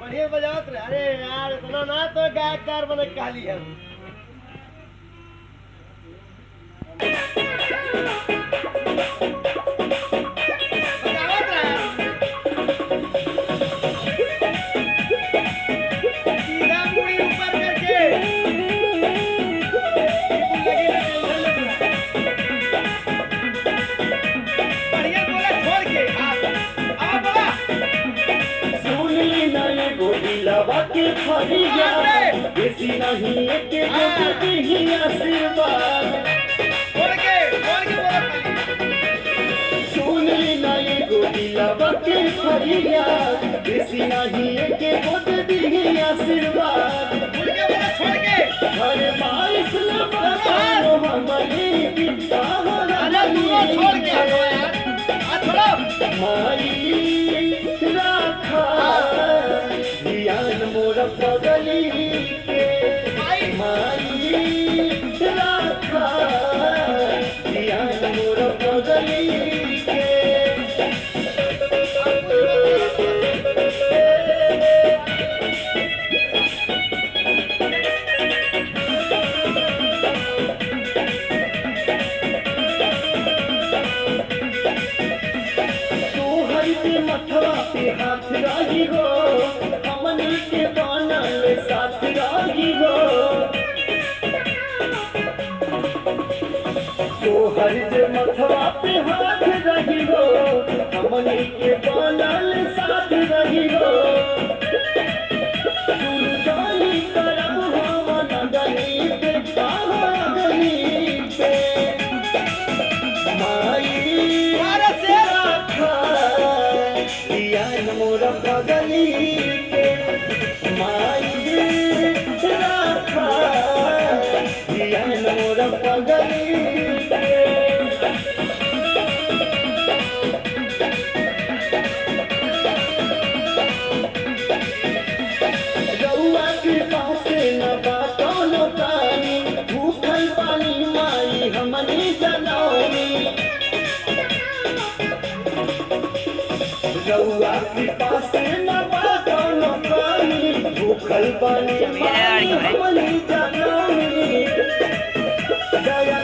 बढ़िया बजावत रहे। अरे यार इतना ना तो गायककार बने काली है। बजावत रहे। सीधा मुड़ी ऊपर करके। लगी ना टेंशन ले पूरा। बढ़िया बोला छोड़ के। आप बोला। सुनी नए गोदिलवा के फरिया बेसी नहीं एके देती ही आशीर्वाद छोड़ के बोला खाली। सुनी नए गोदिलवा के फरिया बेसी नहीं एके देती ही आशीर्वाद छोड़ के बोला छोड़ के। अरे बारिश लगा हमारी पिता अरे दूर छोड़ के हटो यार। छोड़ो। माई राखा ध्यान मोर पगली के माई राखा ध्यान मोर पगली के मथवा पे हाथ राही हो हमनी के बनल साथ राही हो तोहर जे मथवा पे हाथ रही हो हमनी के बनल साथ रही हो दुर्गानी करब हम नगनी पे गनी पे माई मोर पगली के माई राखा ध्यान मोर पगली के रउआ के पास न बातों पानी भूखल पानी माई हमनी जनौनी रउआ के पास न बातों पानी भूखल पानी हमनी जनौनी दया